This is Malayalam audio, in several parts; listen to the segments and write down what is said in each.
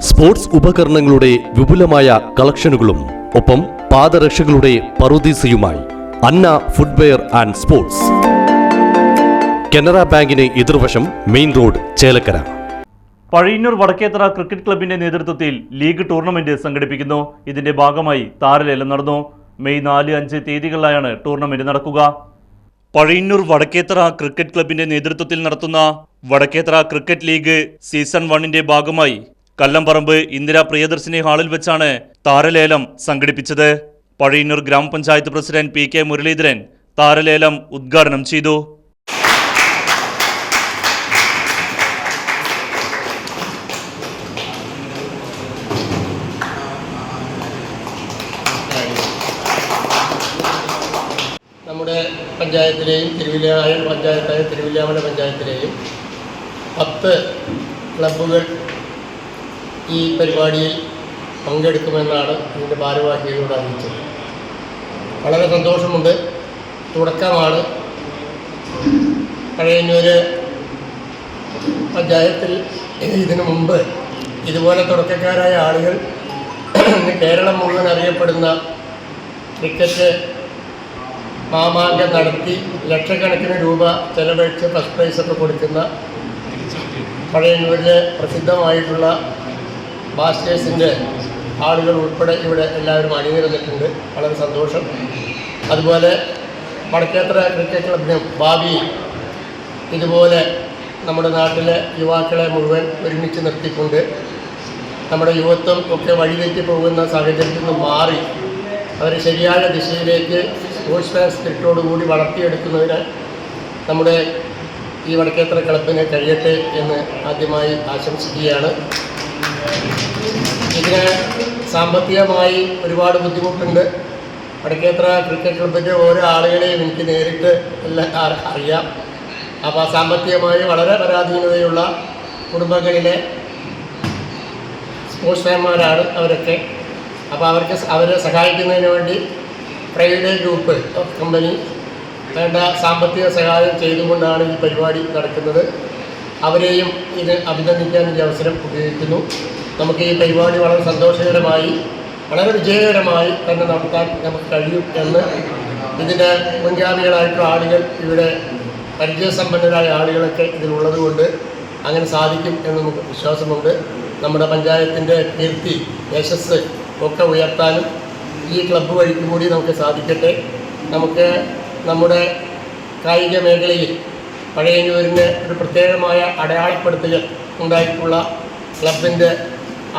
സ്പോർട്സ് ഉപകരണങ്ങളുടെ വിപുലമായ കളക്ഷനുകളും ഒപ്പം പാദരക്ഷകളുടെ പറുദീസയുമായി Anna footwear and sports. Canara ബാങ്കിന് എതിർവശം main road, Chelakkara. Pazhayannur Vadakkethara cricket ക്ലബിന്റെ നേതൃത്വത്തിൽ ലീഗ് ടൂർണമെന്റ് സംഘടിപ്പിക്കുന്നു. ഇതിന്റെ ഭാഗമായി താരലേലം നടന്നു. മെയ് 4-5 തീയതികളിലായാണ് ടൂർണമെന്റ് നടക്കുക. പഴയന്നൂർ വടക്കേത്തറ ക്രിക്കറ്റ് ക്ലബിന്റെ നേതൃത്വത്തിൽ നടത്തുന്ന വടക്കേത്തറ ക്രിക്കറ്റ് ലീഗ് സീസൺ 1ന്റെ ഭാഗമായി കല്ലംപറമ്പ് ഇന്ദിരാ പ്രിയദർശിനി ഹാളിൽ വെച്ചാണ് താരലേലം സംഘടിപ്പിച്ചത്. പഴയന്നൂർ ഗ്രാമപഞ്ചായത്ത് പ്രസിഡന്റ് പി കെ മുരളീധരൻ താരലേലം ഉദ്ഘാടനം ചെയ്തു. നമ്മുടെ പഞ്ചായത്തിലെയും തിരുവില്ലാമല പഞ്ചായത്തിലെയും 10 ക്ലബ്ബുകൾ ഈ പരിപാടിയിൽ പങ്കെടുക്കുമെന്നാണ് ഇതിൻ്റെ ഭാരവാഹികളോട് അറിയിച്ചത്. വളരെ സന്തോഷമുണ്ട്. തുടക്കമാണ്. പഴയന്നൂർ പഞ്ചായത്തിൽ ഇതിനു മുമ്പ് ഇതുപോലെ തുടക്കക്കാരായ ആളുകൾ കേരളം മുഴുവൻ അറിയപ്പെടുന്ന ക്രിക്കറ്റ് മാമാങ്കം നടത്തി ലക്ഷക്കണക്കിന് രൂപ ചെലവഴിച്ച് ഫസ്റ്റ് പ്രൈസൊക്കെ കൊടുക്കുന്ന പഴയന്നൂരിലെ പ്രസിദ്ധമായിട്ടുള്ള ബാസ്റ്റേഴ്സിൻ്റെ ആളുകൾ ഉൾപ്പെടെ ഇവിടെ എല്ലാവരും അണിനിരന്നിട്ടുണ്ട്. വളരെ സന്തോഷം. അതുപോലെ വടക്കേത്തറ ക്രിക്കറ്റ് ക്ലബിനും ഭാവിയിൽ ഇതുപോലെ നമ്മുടെ നാട്ടിലെ യുവാക്കളെ മുഴുവൻ ഒരുമിച്ച് നിർത്തിക്കൊണ്ട് നമ്മുടെ യുവത്വം ഒക്കെ വഴിതെറ്റി പോകുന്ന സാഹചര്യത്തിൽ നിന്ന് മാറി അവരെ ശരിയായ ദിശയിലേക്ക് സ്പോർട്സ്മാൻ സ്പിരിറ്റോടുകൂടി വളർത്തിയെടുക്കുന്നതിന് നമ്മുടെ ഈ വടക്കേത്തറ ക്ലബിന് കഴിയട്ടെ എന്ന് ആദ്യമായി ആശംസിക്കുകയാണ്. ഇതിന് സാമ്പത്തികമായി ഒരുപാട് ബുദ്ധിമുട്ടുണ്ട്. വടക്കേത്തറ ക്രിക്കറ്റ് ക്ലബിൻ്റെ ഓരോ ആളുകളെയും എനിക്ക് നേരിട്ട് എല്ലാം അറിയാം. അപ്പോൾ സാമ്പത്തികമായി വളരെ പരാധീനതയുള്ള കുടുംബങ്ങളിലെ സ്പോർട്സ്മാൻമാരാണ് അവരൊക്കെ. അപ്പോൾ അവരെ സഹായിക്കുന്നതിന് വേണ്ടി പ്രൈവറ്റ് ഗ്രൂപ്പ് ഓഫ് കമ്പനി വേണ്ട സാമ്പത്തിക സഹായം ചെയ്തുകൊണ്ടാണ് ഈ പരിപാടി നടക്കുന്നത്. അവരെയും ഇത് അഭിനന്ദിക്കാൻ ഈ അവസരം ഉപയോഗിക്കുന്നു. നമുക്ക് ഈ പരിപാടി വളരെ സന്തോഷകരമായി വളരെ വിജയകരമായി തന്നെ നടത്താൻ നമുക്ക് കഴിയും എന്ന് ഇതിൻ്റെ മുൻഗാമികളായിട്ടുള്ള ആളുകൾ ഇവിടെ പരിചയസമ്പന്നരായ ആളുകളൊക്കെ ഇതിലുള്ളത് കൊണ്ട് അങ്ങനെ സാധിക്കും എന്ന് നമുക്ക് വിശ്വാസമുണ്ട്. നമ്മുടെ പഞ്ചായത്തിൻ്റെ കീർത്തി യശസ് ഒക്കെ ഉയർത്താനും ഈ ക്ലബ്ബ് വഴിക്ക് കൂടി നമുക്ക് സാധിക്കട്ടെ. നമുക്ക് നമ്മുടെ കായിക മേഖലയിൽ പഴയന്നൂരിന് ഒരു പ്രത്യേകമായ അടയാളപ്പെടുത്തൽ ഉണ്ടായിട്ടുള്ള ക്ലബിൻ്റെ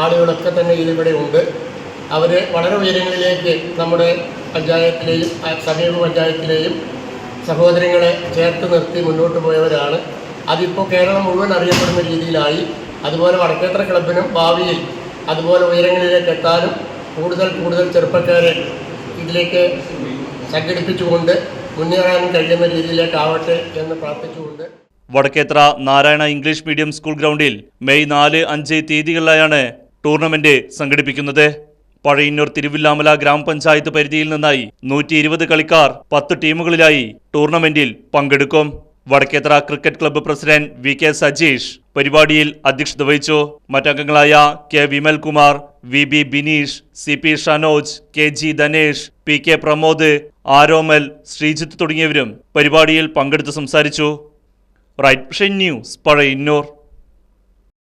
ആളുകളൊക്കെ തന്നെ ഇതിവിടെ ഉണ്ട്. അവർ വളരെ ഉയരങ്ങളിലേക്ക് നമ്മുടെ പഞ്ചായത്തിലെയും സമീപ പഞ്ചായത്തിലെയും സഹോദരങ്ങളെ ചേർത്ത് നിർത്തി മുന്നോട്ട് പോയവരാണ്. അതിപ്പോൾ കേരളം മുഴുവൻ അറിയപ്പെടുന്ന രീതിയിലായി. അതുപോലെ വടക്കേത്തറ ക്ലബിനും ഭാവിയിൽ അതുപോലെ ഉയരങ്ങളിലേക്ക് എത്താനും കൂടുതൽ ചെറുപ്പക്കാരെ ഇതിലേക്ക് സംഘടിപ്പിച്ചുകൊണ്ട് മുന്നേറാനും കഴിയുന്ന രീതിയിലേക്കാവട്ടെ എന്ന് പ്രാർത്ഥിച്ചുകൊണ്ട് Vadakkethara Narayana English medium school ഗ്രൗണ്ടിൽ മെയ് 4-5 തീയതികളിലായാണ് ടൂർണമെന്റ് സംഘടിപ്പിക്കുന്നത്. പഴയന്നൂർ തിരുവില്ലാമല ഗ്രാമപഞ്ചായത്ത് പരിധിയിൽ നിന്നായി 120 കളിക്കാർ 10 ടീമുകളിലായി ടൂർണമെന്റിൽ പങ്കെടുക്കും. Vadakkethara cricket club president V K Sajeesh പരിപാടിയിൽ അധ്യക്ഷത വഹിച്ചു. മറ്റംഗങ്ങളായ K Vimalkumar, V B Bineesh, C P Shanoj, K G Dhanesh, P K Pramod, Aromal, Sreejith തുടങ്ങിയവരും പരിപാടിയിൽ പങ്കെടുത്ത് സംസാരിച്ചു. Right Vision News, Pazhayannur.